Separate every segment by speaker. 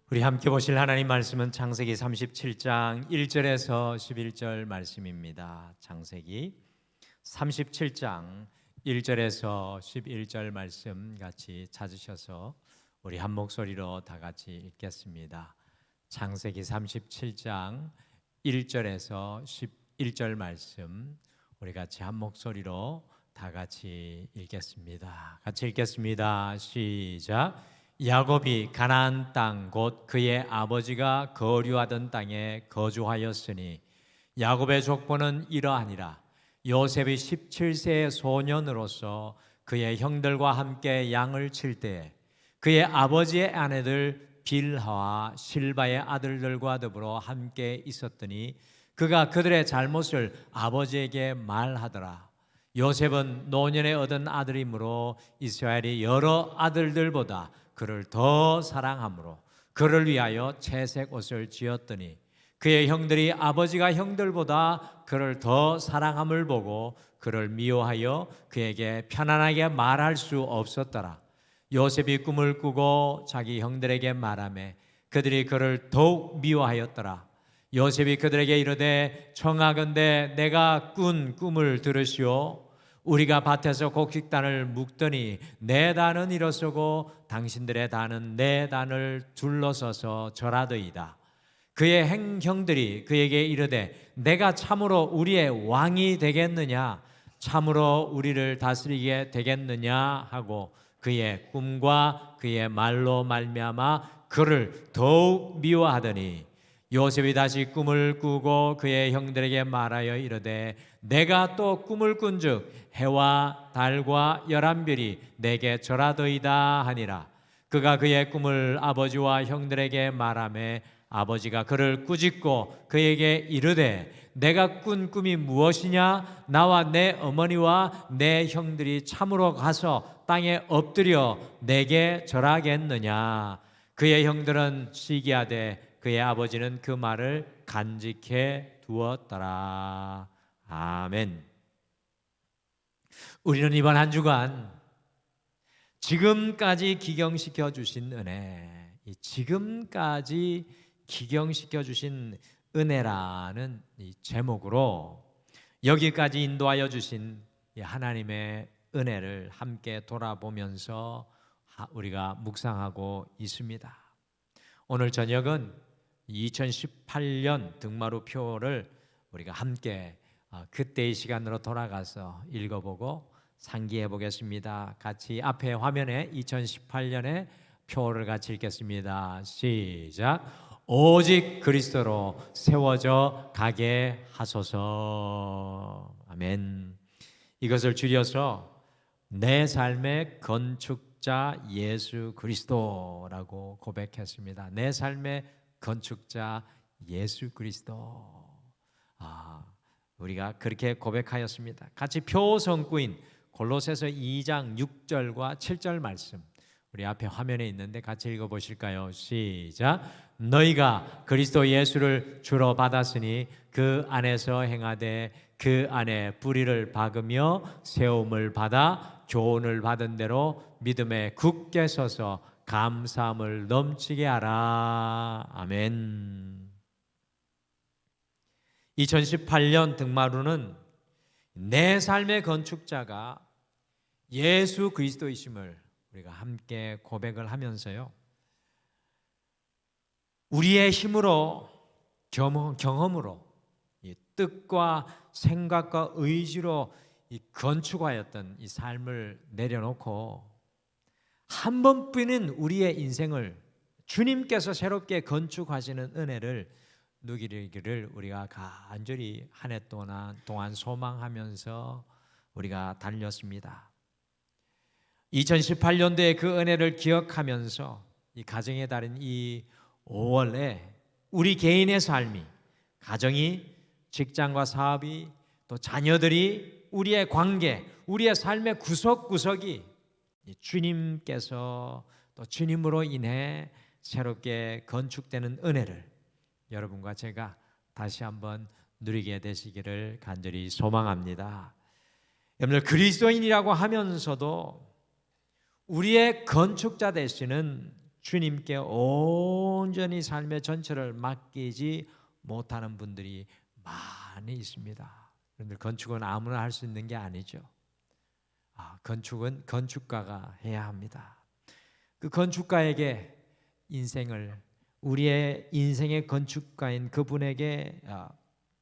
Speaker 1: 우리 함께 보실 하나님 말씀은 창세기 37장 1절에서 11절 말씀입니다. 창세기 37장 1절에서 11절 말씀 같이 찾으셔서 우리 한 목소리로 다 같이 읽겠습니다. 창세기 37장 1절에서 11절 말씀 우리 같이 한 목소리로 다 같이 읽겠습니다. 같이 읽겠습니다. 시작. 야곱이 가나안 땅 곧 그의 아버지가 거류하던 땅에 거주하였으니 야곱의 족보는 이러하니라. 요셉이 17세의 소년으로서 그의 형들과 함께 양을 칠 때에 그의 아버지의 아내들 빌하와 실바의 아들들과 더불어 함께 있었더니 그가 그들의 잘못을 아버지에게 말하더라. 요셉은 노년에 얻은 아들이므로 이스라엘이 여러 아들들보다 그를 더 사랑하므로 그를 위하여 채색 옷을 지었더니 그의 형들이 아버지가 형들보다 그를 더 사랑함을 보고 그를 미워하여 그에게 편안하게 말할 수 없었더라. 요셉이 꿈을 꾸고 자기 형들에게 말하매 그들이 그를 더욱 미워하였더라. 요셉이 그들에게 이르되 청하건대 내가 꾼 꿈을 들으시오. 우리가 밭에서 곡식단을 묶더니 내 단은 일어서고 당신들의 단은 내 단을 둘러서서 절하더이다. 그의 형들이 그에게 이르되 내가 참으로 우리의 왕이 되겠느냐, 참으로 우리를 다스리게 되겠느냐 하고 그의 꿈과 그의 말로 말미암아 그를 더욱 미워하더니 요셉이 다시 꿈을 꾸고 그의 형들에게 말하여 이르되 내가 또 꿈을 꾼즉 해와 달과 11별이 내게 절하더이다 하니라. 그가 그의 꿈을 아버지와 형들에게 말하매 아버지가 그를 꾸짖고 그에게 이르되 내가 꾼 꿈이 무엇이냐? 나와 내 어머니와 내 형들이 참으로 가서 땅에 엎드려 내게 절하겠느냐? 그의 형들은 시기하되 그의 아버지는 그 말을 간직해 두었더라. 아멘. 우리는 이번 한 주간 지금까지 기경시켜 주신 은혜, 지금까지 기경시켜 주신 은혜라는 이 제목으로 여기까지 인도하여 주신 하나님의 은혜를 함께 돌아보면서 우리가 묵상하고 있습니다. 오늘 저녁은 2018년 등마루표를 우리가 함께 그때의 시간으로 돌아가서 읽어보고 상기해 보겠습니다. 같이 앞에 화면에 2018년의 표를 같이 읽겠습니다. 시작. 오직 그리스도로 세워져 가게 하소서. 아멘. 이것을 줄여서 내 삶의 건축자 예수 그리스도라고 고백했습니다. 내 삶의 건축자 예수 그리스도. 우리가 그렇게 고백하였습니다. 같이 표성구인 골로새서 2장 6절과 7절 말씀 우리 앞에 화면에 있는데 같이 읽어보실까요? 시작. 너희가 그리스도 예수를 주로 받았으니 그 안에서 행하되 그 안에 뿌리를 박으며 세움을 받아 교훈을 받은 대로 믿음에 굳게 서서 감사함을 넘치게 하라. 아멘. 2018년 등마루는 내 삶의 건축자가 예수 그리스도이심을 우리가 함께 고백을 하면서요, 우리의 힘으로 경험으로 이 뜻과 생각과 의지로 이 건축하였던 이 삶을 내려놓고 한 번뿐인 우리의 인생을 주님께서 새롭게 건축하시는 은혜를 누리기를 우리가 간절히 한 해 동안 소망하면서 우리가 달렸습니다. 2018년도에 그 은혜를 기억하면서 이 가정의 달인 이 5월에 우리 개인의 삶이, 가정이, 직장과 사업이, 또 자녀들이, 우리의 관계, 우리의 삶의 구석구석이 주님께서 또 주님으로 인해 새롭게 건축되는 은혜를 여러분과 제가 다시 한번 누리게 되시기를 간절히 소망합니다. 여러분들, 그리스도인이라고 하면서도 우리의 건축자 되시는 주님께 온전히 삶의 전체를 맡기지 못하는 분들이 많이 있습니다. 그런데 건축은 아무나 할 수 있는 게 아니죠. 건축은 건축가가 해야 합니다. 그 건축가에게 우리의 인생의 건축가인 그분에게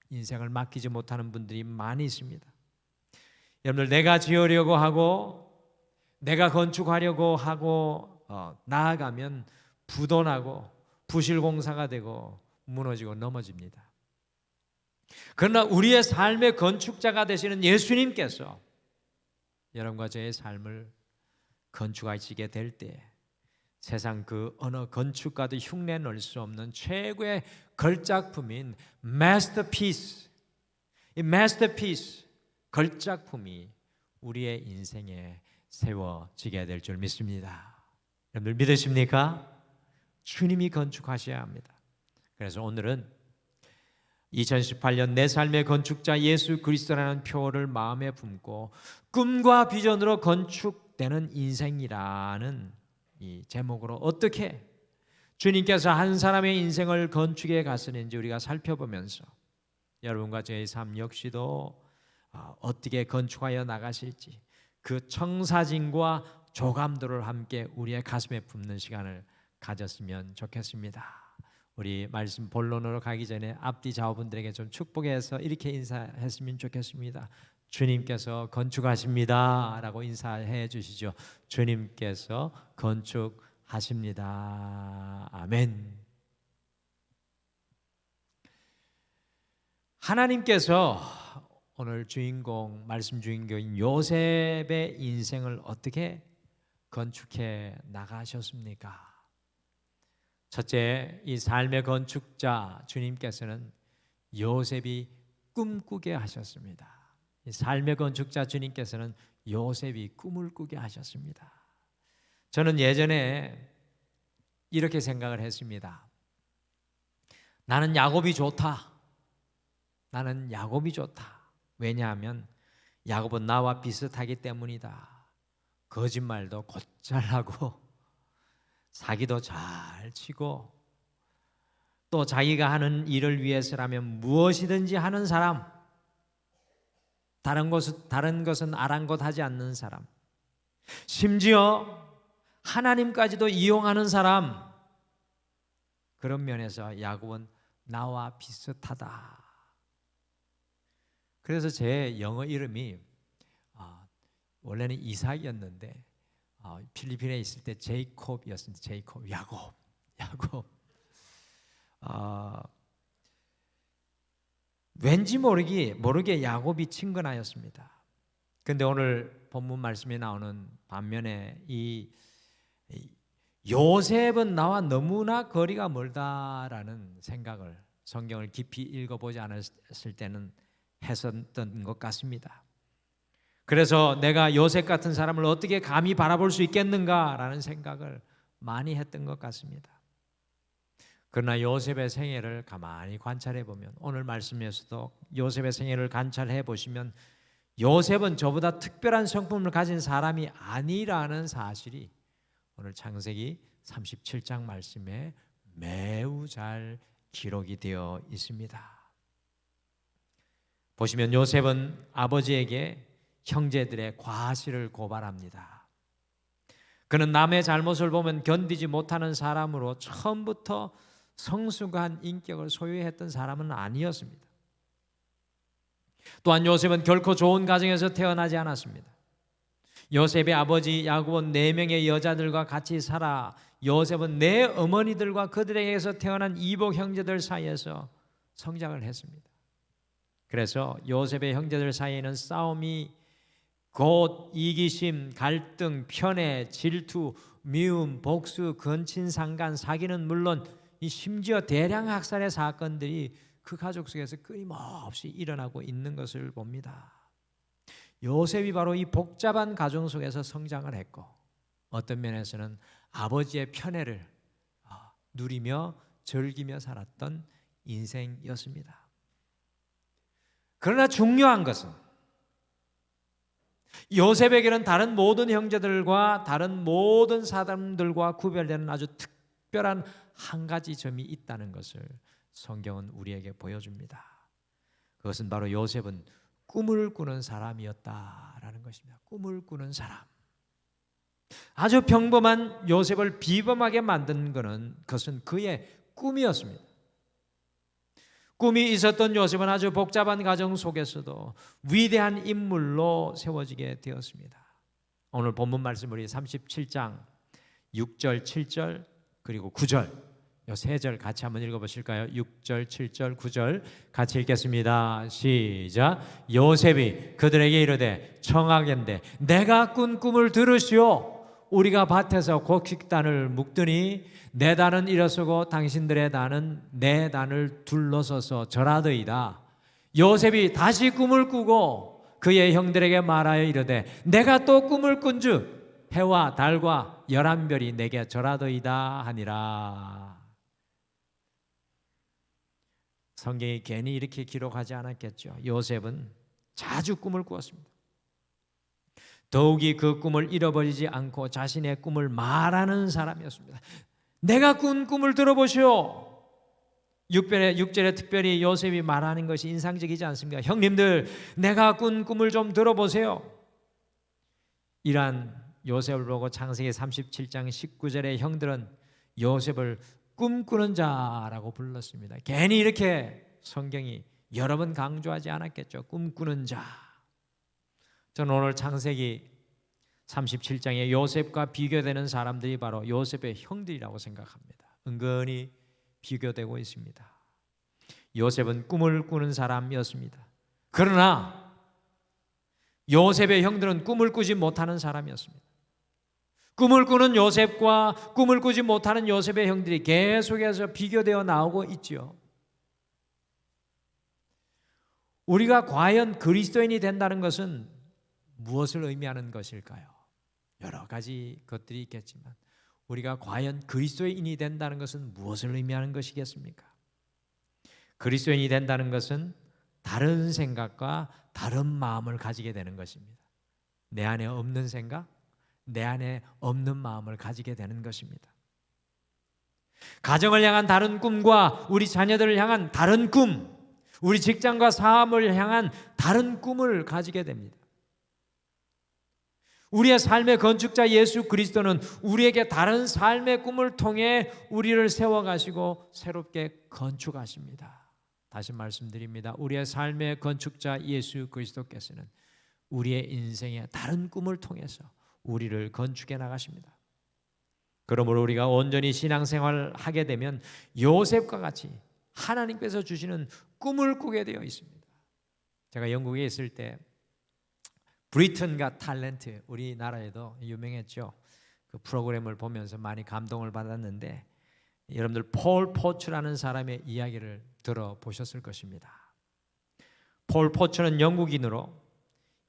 Speaker 1: 인생을 맡기지 못하는 분들이 많이 있습니다. 여러분들, 내가 지으려고 하고 내가 건축하려고 하고 나아가면 부도나고 부실공사가 되고 무너지고 넘어집니다. 그러나 우리의 삶의 건축자가 되시는 예수님께서 여러분과 저의 삶을 건축하시게 될 때 세상 그 어느 건축가도 흉내 넣을 수 없는 최고의 걸작품인 마스터피스, 이 마스터피스 걸작품이 우리의 인생에 세워지게 될 줄 믿습니다. 여러분들 믿으십니까? 주님이 건축하셔야 합니다. 그래서 오늘은 2018년 내 삶의 건축자 예수 그리스도라는 표어를 마음에 품고 꿈과 비전으로 건축되는 인생이라는 이 제목으로 어떻게 주님께서 한 사람의 인생을 건축해 가시는지 우리가 살펴보면서 여러분과 저의 삶 역시도 어떻게 건축하여 나가실지 그 청사진과 조감도를 함께 우리의 가슴에 품는 시간을 가졌으면 좋겠습니다. 우리 말씀 본론으로 가기 전에 앞뒤 좌우분들에게 좀 축복해서 이렇게 인사했으면 좋겠습니다. 주님께서 건축하십니다 라고 인사해 주시죠. 주님께서 건축하십니다. 아멘. 하나님께서 오늘 말씀 주인공인 요셉의 인생을 어떻게 건축해 나가셨습니까? 첫째, 이 삶의 건축자 주님께서는 요셉이 꿈꾸게 하셨습니다. 이 삶의 건축자 주님께서는 요셉이 꿈을 꾸게 하셨습니다. 저는 예전에 이렇게 생각을 했습니다. 나는 야곱이 좋다. 나는 야곱이 좋다. 왜냐하면 야곱은 나와 비슷하기 때문이다. 거짓말도 곧잘 하고 사기도 잘 치고 또 자기가 하는 일을 위해서라면 무엇이든지 하는 사람, 다른 것은 아랑곳하지 않는 사람, 심지어 하나님까지도 이용하는 사람, 그런 면에서 야곱은 나와 비슷하다. 그래서 제 영어 이름이 원래는 이삭이었는데 필리핀에 있을 때 제이콥이었습니다. 제이콥, 야곱. 왠지 모르게 야곱이 친근하였습니다. 그런데 오늘 본문 말씀에 나오는 반면에 이 요셉은 나와 너무나 거리가 멀다라는 생각을 성경을 깊이 읽어보지 않았을 때는 했었던 것 같습니다. 그래서 내가 요셉 같은 사람을 어떻게 감히 바라볼 수 있겠는가라는 생각을 많이 했던 것 같습니다. 그러나 요셉의 생애를 가만히 관찰해 보면, 오늘 말씀에서도 요셉의 생애를 관찰해 보시면 요셉은 저보다 특별한 성품을 가진 사람이 아니라는 사실이 오늘 창세기 37장 말씀에 매우 잘 기록이 되어 있습니다. 보시면 요셉은 아버지에게 형제들의 과실을 고발합니다. 그는 남의 잘못을 보면 견디지 못하는 사람으로 처음부터 성숙한 인격을 소유했던 사람은 아니었습니다. 또한 요셉은 결코 좋은 가정에서 태어나지 않았습니다. 요셉의 아버지 야곱은 4명의 여자들과 같이 살아 요셉은 4 어머니들과 그들에게서 태어난 이복 형제들 사이에서 성장을 했습니다. 그래서 요셉의 형제들 사이에는 싸움이 곧 이기심, 갈등, 편애, 질투, 미움, 복수, 근친상간, 사기는 물론 심지어 대량 학살의 사건들이 그 가족 속에서 끊임없이 일어나고 있는 것을 봅니다. 요셉이 바로 이 복잡한 가정 속에서 성장을 했고 어떤 면에서는 아버지의 편애를 누리며 즐기며 살았던 인생이었습니다. 그러나 중요한 것은 요셉에게는 다른 모든 형제들과 다른 모든 사람들과 구별되는 아주 특별한 한 가지 점이 있다는 것을 성경은 우리에게 보여줍니다. 그것은 바로 요셉은 꿈을 꾸는 사람이었다라는 것입니다. 꿈을 꾸는 사람. 아주 평범한 요셉을 비범하게 만든 것은 그의 꿈이었습니다. 꿈이 있었던 요셉은 아주 복잡한 가정 속에서도 위대한 인물로 세워지게 되었습니다. 오늘 본문 말씀 우리 37장 6절, 7절 그리고 9절 이 세 절 같이 한번 읽어보실까요? 6절, 7절, 9절 같이 읽겠습니다. 시작. 요셉이 그들에게 이르되 청하건대 내가 꾼 꿈을 들으시오. 우리가 밭에서 곡식단을 묶더니 내 단은 일어서고 당신들의 단은 내 단을 둘러서서 절하더이다. 요셉이 다시 꿈을 꾸고 그의 형들에게 말하여 이르되 내가 또 꿈을 꾼즉 해와 달과 11별이 내게 절하더이다 하니라. 성경이 괜히 이렇게 기록하지 않았겠죠. 요셉은 자주 꿈을 꾸었습니다. 더욱이 그 꿈을 잃어버리지 않고 자신의 꿈을 말하는 사람이었습니다. 내가 꾼 꿈을 들어보시오. 6절에 특별히 요셉이 말하는 것이 인상적이지 않습니까? 형님들, 내가 꾼 꿈을 좀 들어보세요. 이러한 요셉을 보고 창세기 37장 19절의 형들은 요셉을 꿈꾸는 자라고 불렀습니다. 괜히 이렇게 성경이 여러 번 강조하지 않았겠죠. 꿈꾸는 자. 저는 오늘 창세기 37장에 요셉과 비교되는 사람들이 바로 요셉의 형들이라고 생각합니다. 은근히 비교되고 있습니다. 요셉은 꿈을 꾸는 사람이었습니다. 그러나 요셉의 형들은 꿈을 꾸지 못하는 사람이었습니다. 꿈을 꾸는 요셉과 꿈을 꾸지 못하는 요셉의 형들이 계속해서 비교되어 나오고 있죠. 우리가 과연 그리스도인이 된다는 것은 무엇을 의미하는 것일까요? 여러 가지 것들이 있겠지만 우리가 과연 그리스도인이 된다는 것은 무엇을 의미하는 것이겠습니까? 그리스도인이 된다는 것은 다른 생각과 다른 마음을 가지게 되는 것입니다. 내 안에 없는 생각, 내 안에 없는 마음을 가지게 되는 것입니다. 가정을 향한 다른 꿈과 우리 자녀들을 향한 다른 꿈, 우리 직장과 사업을 향한 다른 꿈을 가지게 됩니다. 우리의 삶의 건축자 예수 그리스도는 우리에게 다른 삶의 꿈을 통해 우리를 세워가시고 새롭게 건축하십니다. 다시 말씀드립니다. 우리의 삶의 건축자 예수 그리스도께서는 우리의 인생의 다른 꿈을 통해서 우리를 건축해 나가십니다. 그러므로 우리가 온전히 신앙생활을 하게 되면 요셉과 같이 하나님께서 주시는 꿈을 꾸게 되어 있습니다. 제가 영국에 있을 때 브리튼 갓 탤런트, 우리나라에도 유명했죠. 그 프로그램을 보면서 많이 감동을 받았는데 여러분들 폴 포츠라는 사람의 이야기를 들어보셨을 것입니다. 폴 포츠는 영국인으로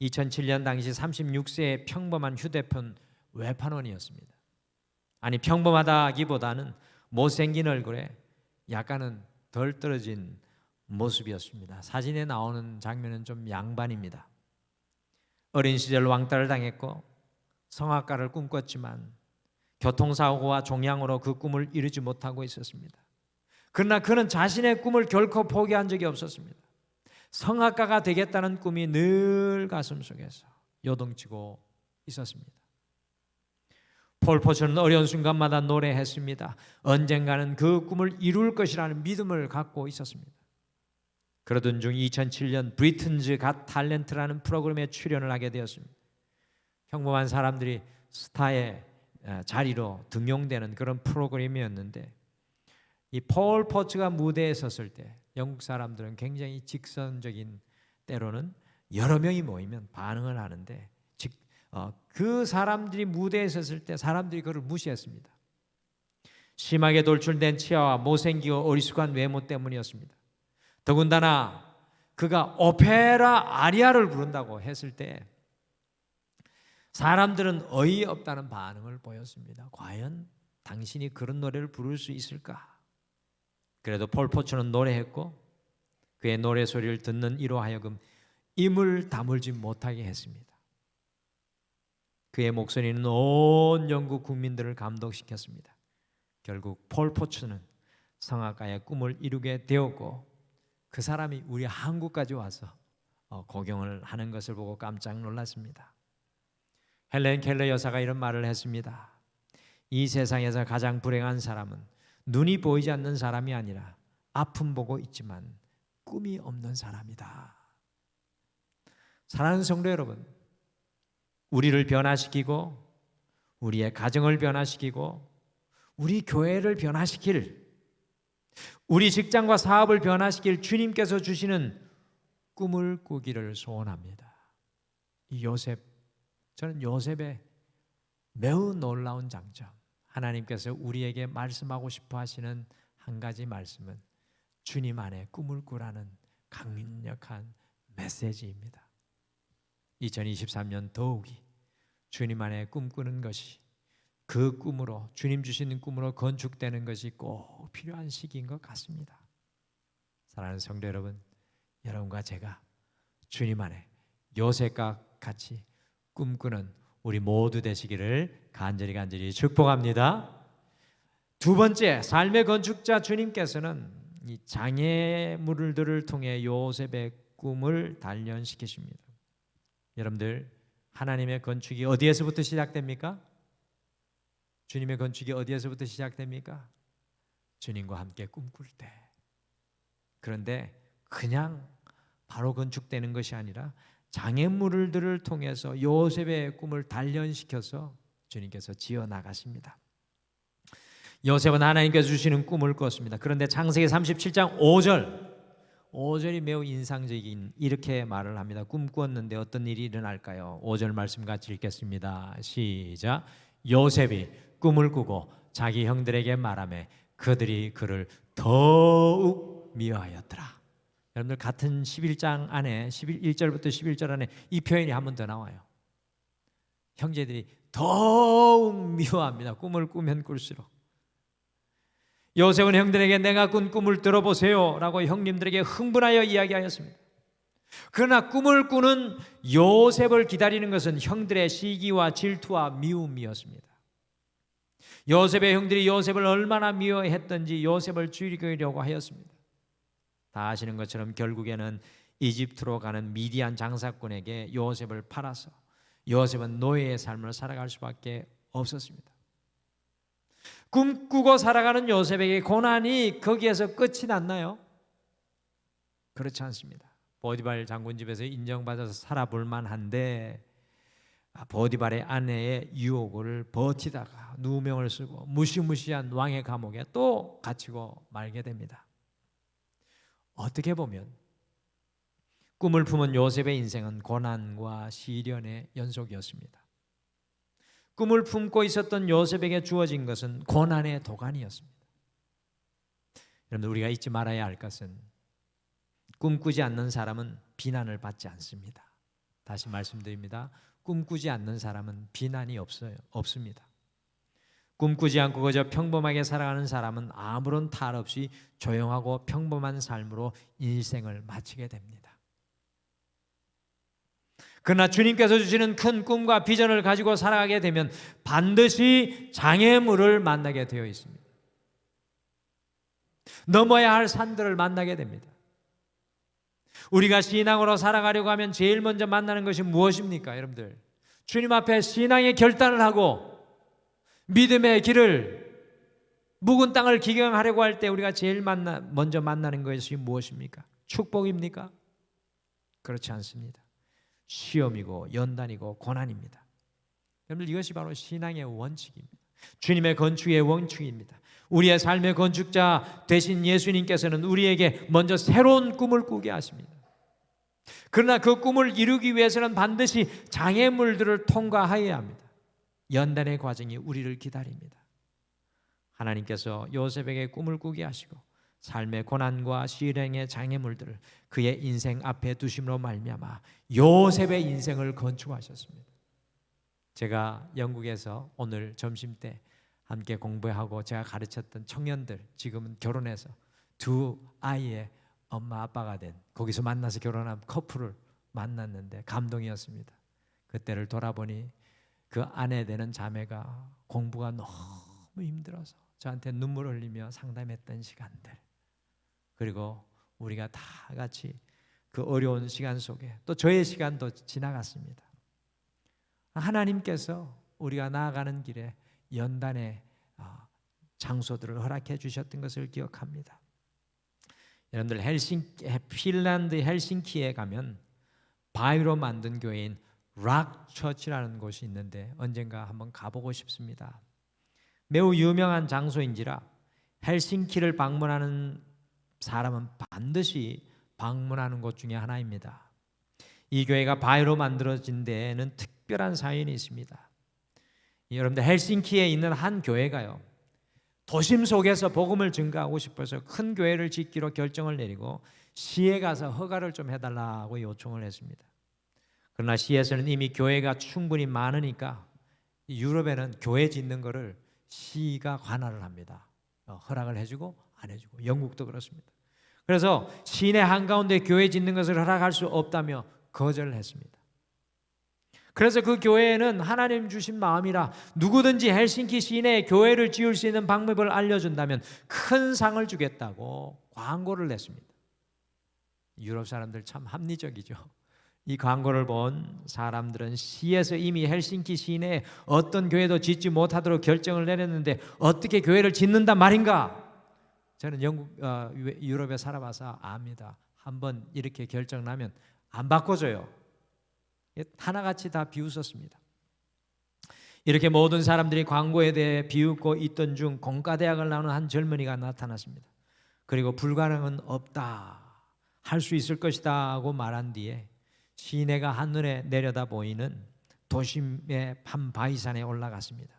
Speaker 1: 2007년 당시 36세의 평범한 휴대폰 외판원이었습니다. 아니 평범하다기보다는 못생긴 얼굴에 약간은 덜 떨어진 모습이었습니다. 사진에 나오는 장면은 좀 양반입니다. 어린 시절 왕따를 당했고 성악가를 꿈꿨지만 교통사고와 종양으로 그 꿈을 이루지 못하고 있었습니다. 그러나 그는 자신의 꿈을 결코 포기한 적이 없었습니다. 성악가가 되겠다는 꿈이 늘 가슴속에서 요동치고 있었습니다. 폴 포츠는 어려운 순간마다 노래했습니다. 언젠가는 그 꿈을 이룰 것이라는 믿음을 갖고 있었습니다. 그러던 중 2007년 브리튼즈 갓 탤런트라는 프로그램에 출연을 하게 되었습니다. 평범한 사람들이 스타의 자리로 등용되는 그런 프로그램이었는데 이 폴 포츠가 무대에 섰을 때 영국 사람들은 굉장히 직선적인, 때로는 여러 명이 모이면 반응을 하는데 그 사람들이 무대에 섰을 때 사람들이 그를 무시했습니다. 심하게 돌출된 치아와 못생기고 어리숙한 외모 때문이었습니다. 더군다나 그가 오페라 아리아를 부른다고 했을 때 사람들은 어이없다는 반응을 보였습니다. 과연 당신이 그런 노래를 부를 수 있을까? 그래도 폴 포츠는 노래했고 그의 노래 소리를 듣는 이로 하여금 입을 다물지 못하게 했습니다. 그의 목소리는 온 영국 국민들을 감동시켰습니다. 결국 폴 포츠는 성악가의 꿈을 이루게 되었고 그 사람이 우리 한국까지 와서 고경을 하는 것을 보고 깜짝 놀랐습니다. 헬렌 켈러 여사가 이런 말을 했습니다. 이 세상에서 가장 불행한 사람은 눈이 보이지 않는 사람이 아니라 아픔 보고 있지만 꿈이 없는 사람이다. 사랑하는 성도 여러분, 우리를 변화시키고 우리의 가정을 변화시키고 우리 교회를 변화시킬, 우리 직장과 사업을 변화시킬 주님께서 주시는 꿈을 꾸기를 소원합니다. 이 요셉, 저는 요셉의 매우 놀라운 장점, 하나님께서 우리에게 말씀하고 싶어 하시는 한 가지 말씀은 주님 안에 꿈을 꾸라는 강력한 메시지입니다. 2023년 더욱이 주님 안에 꿈꾸는 것이, 그 꿈으로, 주님 주시는 꿈으로 건축되는 것이 꼭 필요한 시기인 것 같습니다. 사랑하는 성도 여러분, 여러분과 제가 주님 안에 요셉과 같이 꿈꾸는 우리 모두 되시기를 간절히 축복합니다. 두 번째, 삶의 건축자 주님께서는 이 장애물들을 통해 요셉의 꿈을 단련시키십니다. 여러분들, 하나님의 건축이 어디에서부터 시작됩니까? 주님의 건축이 어디에서부터 시작됩니까? 주님과 함께 꿈꿀 때. 그런데 그냥 바로 건축되는 것이 아니라 장애물들을 통해서 요셉의 꿈을 단련시켜서 주님께서 지어 나가십니다. 요셉은 하나님께서 주시는 꿈을 꿨습니다. 그런데 창세기 37장 5절이 매우 인상적인, 이렇게 말을 합니다. 꿈꾸었는데 어떤 일이 일어날까요? 5절 말씀 같이 읽겠습니다. 시작. 요셉이 꿈을 꾸고 자기 형들에게 말하며 그들이 그를 더욱 미워하였더라. 여러분들 같은 11장 안에 1절부터 11절 안에 이 표현이 한 번 더 나와요. 형제들이 더욱 미워합니다. 꿈을 꾸면 꿀수록. 요셉은 형들에게 내가 꾼 꿈을 들어보세요 라고 형님들에게 흥분하여 이야기하였습니다. 그러나 꿈을 꾸는 요셉을 기다리는 것은 형들의 시기와 질투와 미움이었습니다. 요셉의 형들이 요셉을 얼마나 미워했던지 요셉을 죽이려고 하였습니다. 다 아시는 것처럼 결국에는 이집트로 가는 미디안 장사꾼에게 요셉을 팔아서 요셉은 노예의 삶을 살아갈 수밖에 없었습니다. 꿈꾸고 살아가는 요셉에게 고난이 거기에서 끝이 났나요? 그렇지 않습니다. 보디발 장군 집에서 인정받아서 살아볼 만한데 보디발의 아내의 유혹을 버티다가 누명을 쓰고 무시무시한 왕의 감옥에 또 갇히고 말게 됩니다. 어떻게 보면 꿈을 품은 요셉의 인생은 고난과 시련의 연속이었습니다. 꿈을 품고 있었던 요셉에게 주어진 것은 고난의 도가니였습니다. 여러분, 우리가 잊지 말아야 할 것은 꿈꾸지 않는 사람은 비난을 받지 않습니다. 다시 말씀드립니다. 꿈꾸지 않는 사람은 비난이 없습니다. 꿈꾸지 않고 그저 평범하게 살아가는 사람은 아무런 탈 없이 조용하고 평범한 삶으로 인생을 마치게 됩니다. 그러나 주님께서 주시는 큰 꿈과 비전을 가지고 살아가게 되면 반드시 장애물을 만나게 되어 있습니다. 넘어야 할 산들을 만나게 됩니다. 우리가 신앙으로 살아가려고 하면 제일 먼저 만나는 것이 무엇입니까, 여러분들? 주님 앞에 신앙의 결단을 하고 믿음의 길을, 묵은 땅을 기경하려고 할 때 우리가 제일 먼저 만나는 것이 무엇입니까? 축복입니까? 그렇지 않습니다. 시험이고 연단이고 고난입니다. 여러분들, 이것이 바로 신앙의 원칙입니다. 주님의 건축의 원칙입니다. 우리의 삶의 건축자 되신 예수님께서는 우리에게 먼저 새로운 꿈을 꾸게 하십니다. 그러나 그 꿈을 이루기 위해서는 반드시 장애물들을 통과해야 합니다. 연단의 과정이 우리를 기다립니다. 하나님께서 요셉에게 꿈을 꾸게 하시고 삶의 고난과 시련의 장애물들을 그의 인생 앞에 두심으로 말미암아 요셉의 인생을 건축하셨습니다. 제가 영국에서 오늘 점심때 함께 공부하고 제가 가르쳤던 청년들, 지금은 결혼해서 두 아이의 엄마 아빠가 된, 거기서 만나서 결혼한 커플을 만났는데 감동이었습니다. 그때를 돌아보니 그 아내 되는 자매가 공부가 너무 힘들어서 저한테 눈물 흘리며 상담했던 시간들, 그리고 우리가 다 같이 그 어려운 시간 속에 또 저의 시간도 지나갔습니다. 하나님께서 우리가 나아가는 길에 연단의 장소들을 허락해 주셨던 것을 기억합니다. 여러분들 핀란드 헬싱키에 가면 바위로 만든 교회인 락 처치라는 곳이 있는데 언젠가 한번 가보고 싶습니다. 매우 유명한 장소인지라 헬싱키를 방문하는 사람은 반드시 방문하는 곳 중에 하나입니다. 이 교회가 바위로 만들어진 데에는 특별한 사연이 있습니다. 여러분들 헬싱키에 있는 한 교회가요, 도심 속에서 복음을 증거하고 싶어서 큰 교회를 짓기로 결정을 내리고 시에 가서 허가를 좀 해달라고 요청을 했습니다. 그러나 시에서는 이미 교회가 충분히 많으니까 유럽에는 교회 짓는 거를 시가 관할을 합니다. 허락을 해주고 안 해주고. 영국도 그렇습니다. 그래서 시내 한가운데 교회 짓는 것을 허락할 수 없다며 거절을 했습니다. 그래서 그 교회에는 하나님 주신 마음이라 누구든지 헬싱키 시내에 교회를 지을 수 있는 방법을 알려준다면 큰 상을 주겠다고 광고를 냈습니다. 유럽 사람들 참 합리적이죠. 이 광고를 본 사람들은 시에서 이미 헬싱키 시내에 어떤 교회도 짓지 못하도록 결정을 내렸는데 어떻게 교회를 짓는단 말인가? 저는 유럽에 살아봐서 압니다. 한번 이렇게 결정 나면 안 바꿔줘요. 하나같이 다 비웃었습니다. 이렇게 모든 사람들이 광고에 대해 비웃고 있던 중 공과대학을 나오는 한 젊은이가 나타났습니다. 그리고 불가능은 없다, 할 수 있을 것이다 하고 말한 뒤에 시내가 한눈에 내려다 보이는 도심의 한 바위산에 올라갔습니다.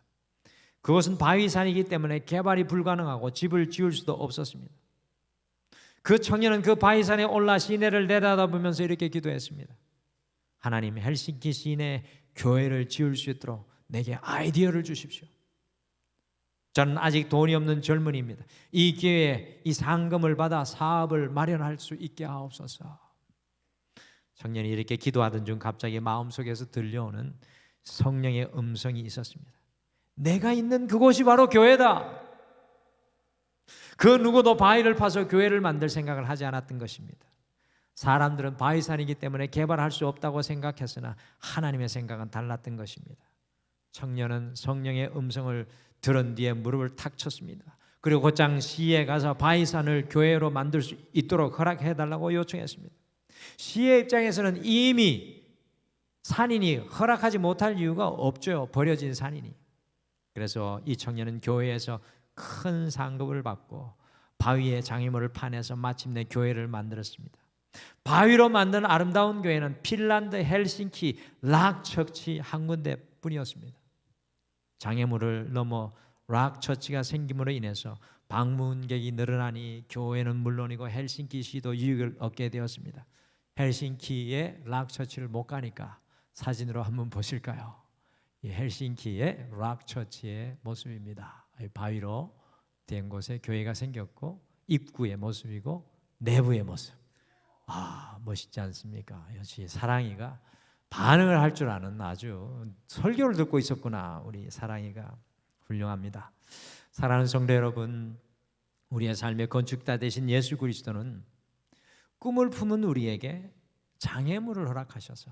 Speaker 1: 그것은 바위산이기 때문에 개발이 불가능하고 집을 지을 수도 없었습니다. 그 청년은 그 바위산에 올라 시내를 내려다보면서 이렇게 기도했습니다. 하나님, 헬싱키 시내에 교회를 지을 수 있도록 내게 아이디어를 주십시오. 저는 아직 돈이 없는 젊은이입니다. 이 기회에 이 상금을 받아 사업을 마련할 수 있게 하옵소서. 청년이 이렇게 기도하던 중 갑자기 마음속에서 들려오는 성령의 음성이 있었습니다. 내가 있는 그곳이 바로 교회다. 그 누구도 바위를 파서 교회를 만들 생각을 하지 않았던 것입니다. 사람들은 바위산이기 때문에 개발할 수 없다고 생각했으나 하나님의 생각은 달랐던 것입니다. 청년은 성령의 음성을 들은 뒤에 무릎을 탁 쳤습니다. 그리고 곧장 시에 가서 바위산을 교회로 만들 수 있도록 허락해달라고 요청했습니다. 시의 입장에서는 이미 산이니 허락하지 못할 이유가 없죠. 버려진 산이니. 그래서 이 청년은 교회에서 큰 상급을 받고 바위에 장애물을 파내서 마침내 교회를 만들었습니다. 바위로 만든 아름다운 교회는 핀란드 헬싱키 락처치 한 군데뿐이었습니다. 장애물을 넘어 락처치가 생김으로 인해서 방문객이 늘어나니 교회는 물론이고 헬싱키시도 이익을 얻게 되었습니다. 헬싱키의 락처치를 못 가니까 사진으로 한번 보실까요? 이 헬싱키의 락처치의 모습입니다. 바위로 된 곳에 교회가 생겼고 입구의 모습이고 내부의 모습. 멋있지 않습니까? 역시 사랑이가 반응을 할 줄 아는 아주 설교를 듣고 있었구나. 우리 사랑이가 훌륭합니다. 사랑하는 성도 여러분, 우리의 삶의 건축자 되신 예수 그리스도는 꿈을 품은 우리에게 장애물을 허락하셔서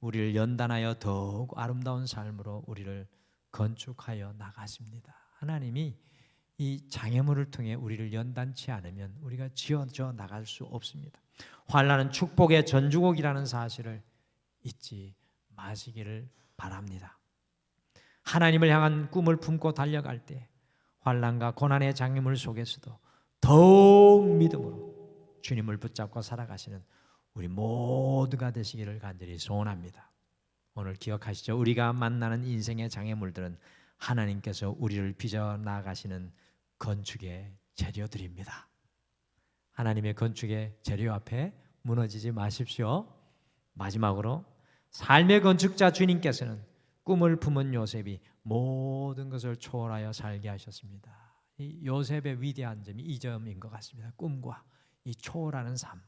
Speaker 1: 우리를 연단하여 더욱 아름다운 삶으로 우리를 건축하여 나가십니다. 하나님이 이 장애물을 통해 우리를 연단치 않으면 우리가 지어져 나갈 수 없습니다. 환난은 축복의 전주곡이라는 사실을 잊지 마시기를 바랍니다. 하나님을 향한 꿈을 품고 달려갈 때 환난과 고난의 장애물 속에서도 더욱 믿음으로 주님을 붙잡고 살아가시는 우리 모두가 되시기를 간절히 소원합니다. 오늘 기억하시죠? 우리가 만나는 인생의 장애물들은 하나님께서 우리를 빚어 나가시는 건축의 재료들입니다. 하나님의 건축의 재료 앞에 무너지지 마십시오. 마지막으로 삶의 건축자 주님께서는 꿈을 품은 요셉이 모든 것을 초월하여 살게 하셨습니다. 이 요셉의 위대한 점이 이 점인 것 같습니다. 꿈과 이 초월하는 삶.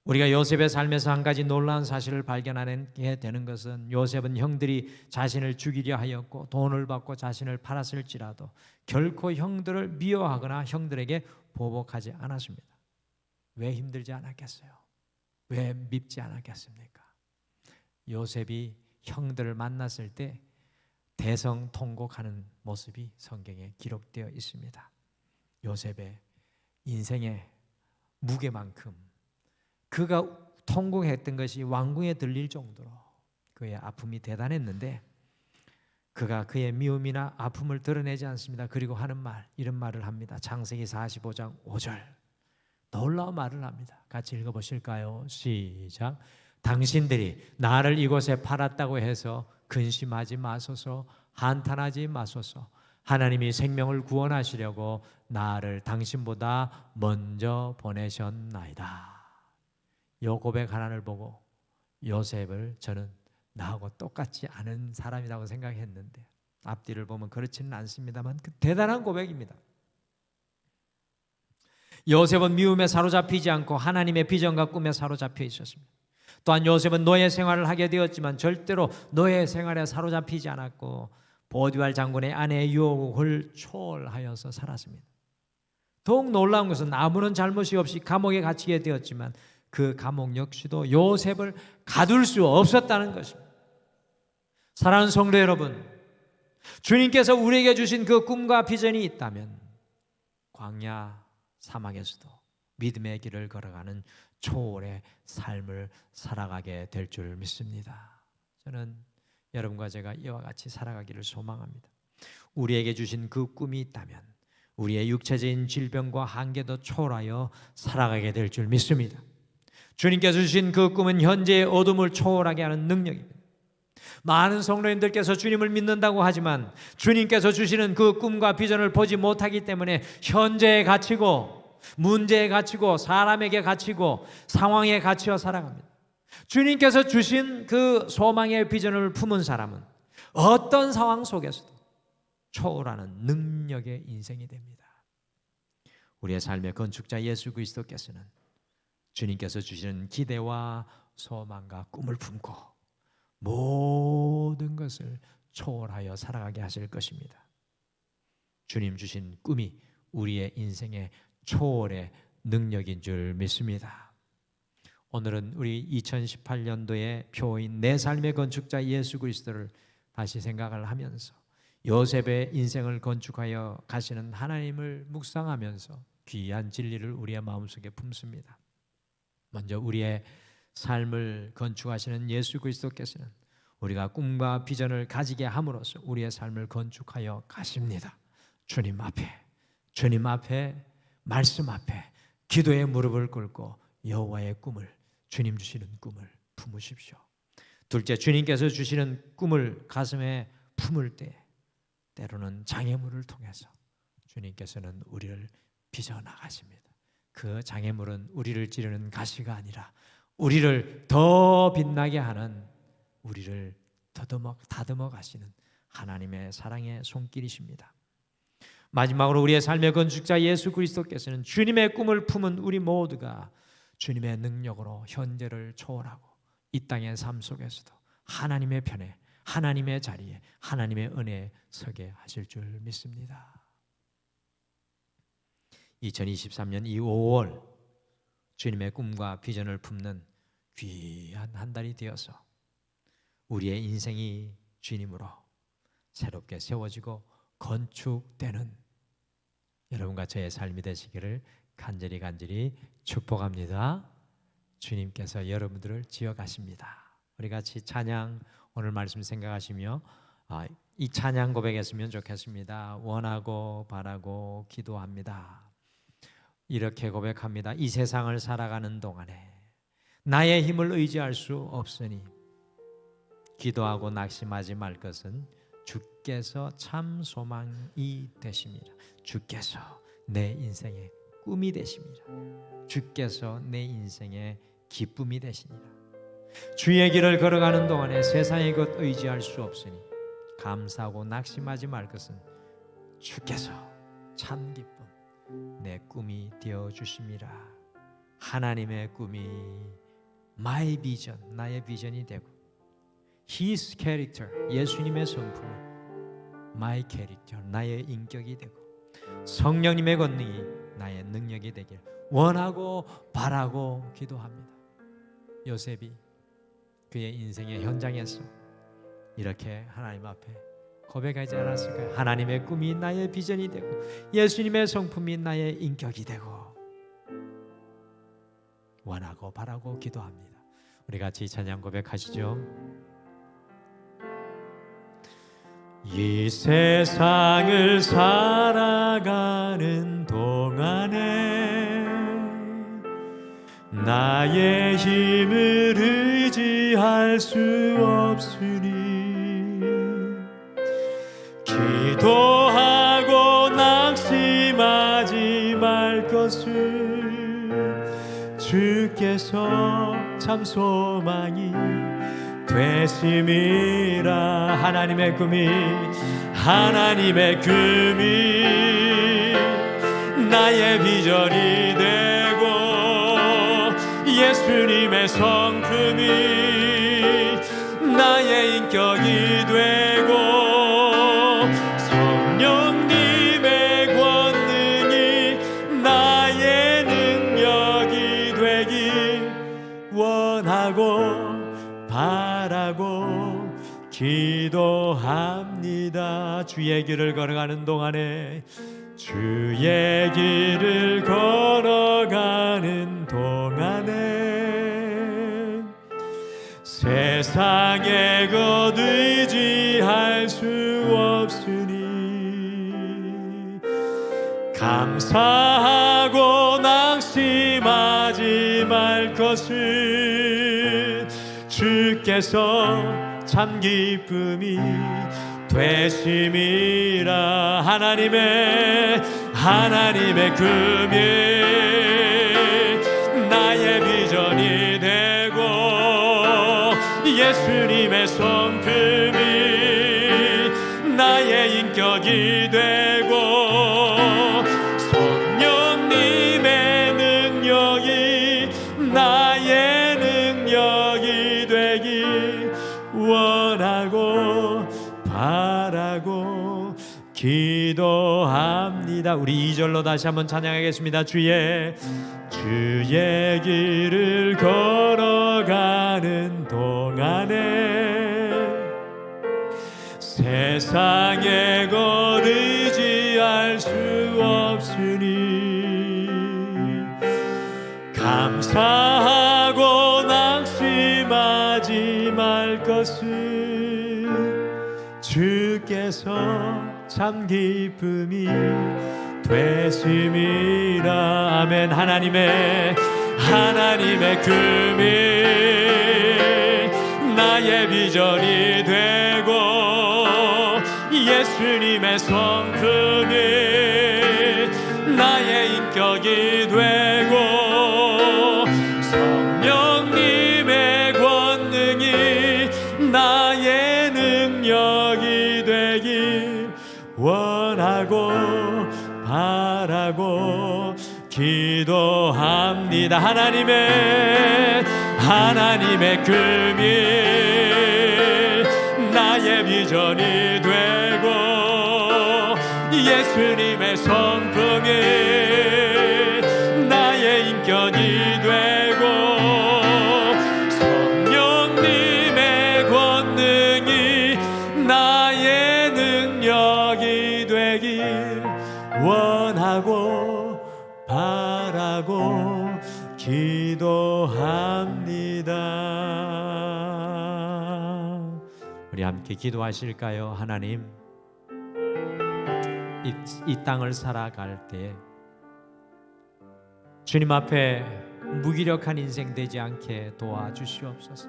Speaker 1: 우리가 요셉의 삶에서 한 가지 놀라운 사실을 발견하게 되는 것은 요셉은 형들이 자신을 죽이려 하였고 돈을 받고 자신을 팔았을지라도 결코 형들을 미워하거나 형들에게 보복하지 않았습니다. 왜 힘들지 않았겠어요? 왜 밉지 않았겠습니까? 요셉이 형들을 만났을 때 대성통곡하는 모습이 성경에 기록되어 있습니다. 요셉의 인생의 무게만큼 그가 통곡했던 것이 왕궁에 들릴 정도로 그의 아픔이 대단했는데 그가 그의 미움이나 아픔을 드러내지 않습니다. 그리고 하는 말, 이런 말을 합니다. 창세기 45장 5절 놀라운 말을 합니다. 같이 읽어보실까요? 시작. 당신들이 나를 이곳에 팔았다고 해서 근심하지 마소서, 한탄하지 마소서. 하나님이 생명을 구원하시려고 나를 당신보다 먼저 보내셨나이다. 요 고백 하나를 보고 요셉을 저는 나하고 똑같지 않은 사람이라고 생각했는데 앞뒤를 보면 그렇지는 않습니다만 그 대단한 고백입니다. 요셉은 미움에 사로잡히지 않고 하나님의 비전과 꿈에 사로잡혀 있었습니다. 또한 요셉은 노예 생활을 하게 되었지만 절대로 노예 생활에 사로잡히지 않았고 보디발 장군의 아내의 유혹을 초월하여서 살았습니다. 더욱 놀라운 것은 아무런 잘못이 없이 감옥에 갇히게 되었지만 그 감옥 역시도 요셉을 가둘 수 없었다는 것입니다. 사랑하는 성도 여러분, 주님께서 우리에게 주신 그 꿈과 비전이 있다면 광야 사막에서도 믿음의 길을 걸어가는 초월의 삶을 살아가게 될 줄 믿습니다. 저는 여러분과 제가 이와 같이 살아가기를 소망합니다. 우리에게 주신 그 꿈이 있다면 우리의 육체적인 질병과 한계도 초월하여 살아가게 될 줄 믿습니다. 주님께서 주신 그 꿈은 현재의 어둠을 초월하게 하는 능력입니다. 많은 성도님들께서 주님을 믿는다고 하지만 주님께서 주시는 그 꿈과 비전을 보지 못하기 때문에 현재에 갇히고 문제에 갇히고 사람에게 갇히고 상황에 갇혀 살아갑니다. 주님께서 주신 그 소망의 비전을 품은 사람은 어떤 상황 속에서도 초월하는 능력의 인생이 됩니다. 우리의 삶의 건축자 예수 그리스도께서는 주님께서 주시는 기대와 소망과 꿈을 품고 모든 것을 초월하여 살아가게 하실 것입니다. 주님 주신 꿈이 우리의 인생의 초월의 능력인 줄 믿습니다. 오늘은 우리 2018년도의 표인 내 삶의 건축자 예수 그리스도를 다시 생각을 하면서 요셉의 인생을 건축하여 가시는 하나님을 묵상하면서 귀한 진리를 우리의 마음속에 품습니다. 먼저 우리의 삶을 건축하시는 예수 그리스도께서는 우리가 꿈과 비전을 가지게 함으로써 우리의 삶을 건축하여 가십니다. 주님 앞에 말씀 앞에 기도의 무릎을 꿇고 여호와의 꿈을, 주님 주시는 꿈을 품으십시오. 둘째, 주님께서 주시는 꿈을 가슴에 품을 때 때로는 장애물을 통해서 주님께서는 우리를 빚어나가십니다. 그 장애물은 우리를 찌르는 가시가 아니라 우리를 더 빛나게 하는, 우리를 다듬어 가시는 하나님의 사랑의 손길이십니다. 마지막으로 우리의 삶의 건축자 예수 그리스도께서는 주님의 꿈을 품은 우리 모두가 주님의 능력으로 현재를 초월하고 이 땅의 삶 속에서도 하나님의 편에, 하나님의 자리에, 하나님의 은혜에 서게 하실 줄 믿습니다. 2023년 이 5월 주님의 꿈과 비전을 품는 귀한 한 달이 되어서 우리의 인생이 주님으로 새롭게 세워지고 건축되는 여러분과 저의 삶이 되시기를 간절히 축복합니다. 주님께서 여러분들을 지어가십니다. 우리 같이 찬양, 오늘 말씀 생각하시며 이 찬양 고백했으면 좋겠습니다. 원하고 바라고 기도합니다. 이렇게 고백합니다. 이 세상을 살아가는 동안에 나의 힘을 의지할 수 없으니 기도하고 낙심하지 말 것은 주께서 참 소망이 되십니다. 주께서 내 인생의 꿈이 되십니다. 주께서 내 인생의 기쁨이 되십니다. 주의 길을 걸어가는 동안에 세상의 것 의지할 수 없으니 감사하고 낙심하지 말 것은 주께서 참 기쁨, 내 꿈이 되어 주심이라. 하나님의 꿈이 my vision, 나의 비전이 되고 His character, 예수님의 성품은 my character, 나의 인격이 되고 성령님의 권능이 나의 능력이 되길 원하고 바라고 기도합니다. 요셉이 그의 인생의 현장에서 이렇게 하나님 앞에 고백하지 않았을까요? 하나님의 꿈이 나의 비전이 되고 예수님의 성품이 나의 인격이 되고 원하고 바라고 기도합니다. 우리 같이 찬양 고백하시죠. 이 세상을 살아가는 동안에 나의 힘을 의지할 수 없으니 기도하고 낙심하지 말 것을 주께서 참 소망이 되심이라. 하나님의 꿈이 나의 비전이 되고 예수님의 성품이 나의 인격이 되고 성령님의 권능이 나의 능력이 되길 원하고 바라고 기도합니다. 주의 길을 걸어가는 동안에 주의 길을 걸어가는 동안에 세상에 것 의지할 수 없으니 감사하고 낙심하지 말 것을 주께서 참 기쁨이 되심이라. 하나님의 꿈이 나의 비전이 되고 예수님의 성품이 나의 인격이 되고 성령님의 능력이 나의 능력이 되길 원하고 바라고 기도합니다. 우리 2절로 다시 한번 찬양하겠습니다. 주의 길을 걸어가는 동안에 세상의 것 의지할 수 없으니 감사하고 낙심하지 말 것을 주께서 참 기쁨이 되심이라. 아멘. 하나님의 꿈이 나의 비전이 되고 예수님의 성품이 나의 인격이 되고 성령님의 권능이 나의 능력이 되길 원하고 바라고 기도합니다. 하나님의 꿈이 나의 비전이 되고 예수님의 성품이 나의 인격이 되고 성령님의 권능이 나의 능력이 되길 원하고 바라고 기도합니다. 우리 함께 기도하실까요? 하나님, 이 땅을 살아갈 때 주님 앞에 무기력한 인생 되지 않게 도와주시옵소서.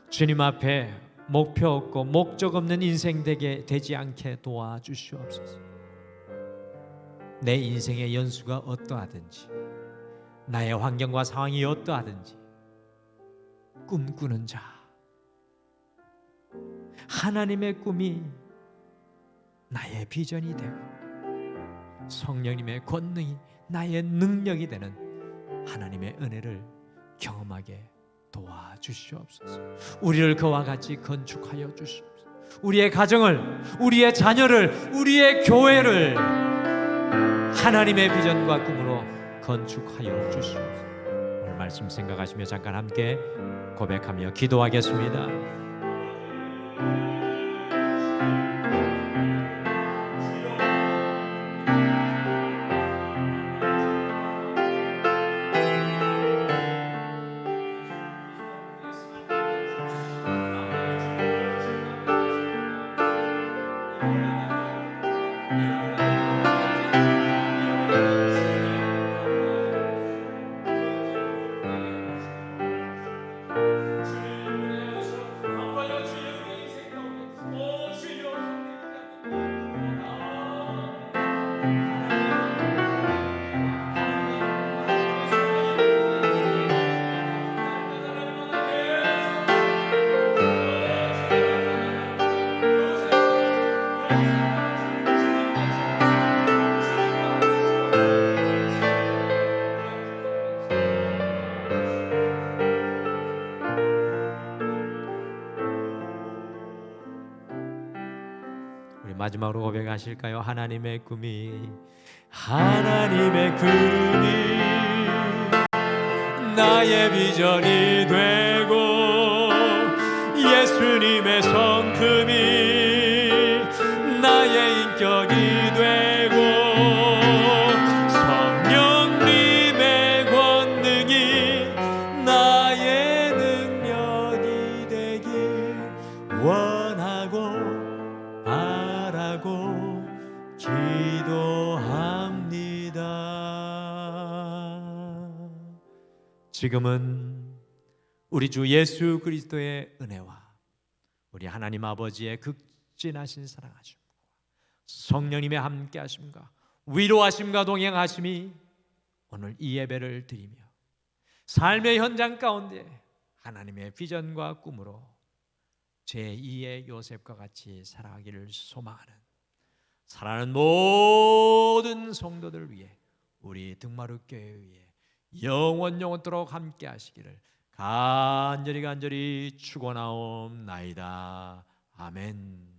Speaker 1: 주님 앞에 목표 없고 목적 없는 인생 되지 않게 도와주시옵소서. 내 인생의 연수가 어떠하든지 나의 환경과 상황이 어떠하든지 꿈꾸는 자, 하나님의 꿈이 나의 비전이 되고 성령님의 권능이 나의 능력이 되는 하나님의 은혜를 경험하게 도와주시옵소서. 우리를 그와 같이 건축하여 주시옵소서. 우리의 가정을, 우리의 자녀를, 우리의 교회를 하나님의 비전과 꿈으로 건축하여 주시옵소서. 오늘 말씀 생각하시며 잠깐 함께 고백하며 기도하겠습니다. 마지막으로 고백하실까요? 하나님의 꿈이 나의 비전이 되고 예수님의 성품이 나의 인격이 되고 성령님의 권능이 나의 능력이 되길 원하고 바라고 기도합니다. 지금은 우리 주 예수 그리스도의 은혜와 우리 하나님 아버지의 극진하신 사랑하심과 성령님의 함께하심과 위로하심과 동행하심이 오늘 이 예배를 드리며 삶의 현장 가운데 하나님의 비전과 꿈으로 제2의 요셉과 같이 살아가기를 소망하는 사랑하는 모든 성도들 위해 우리 등마룻교회 위해 영원토록 함께 하시기를 간절히 축원하옵나이다. 아멘.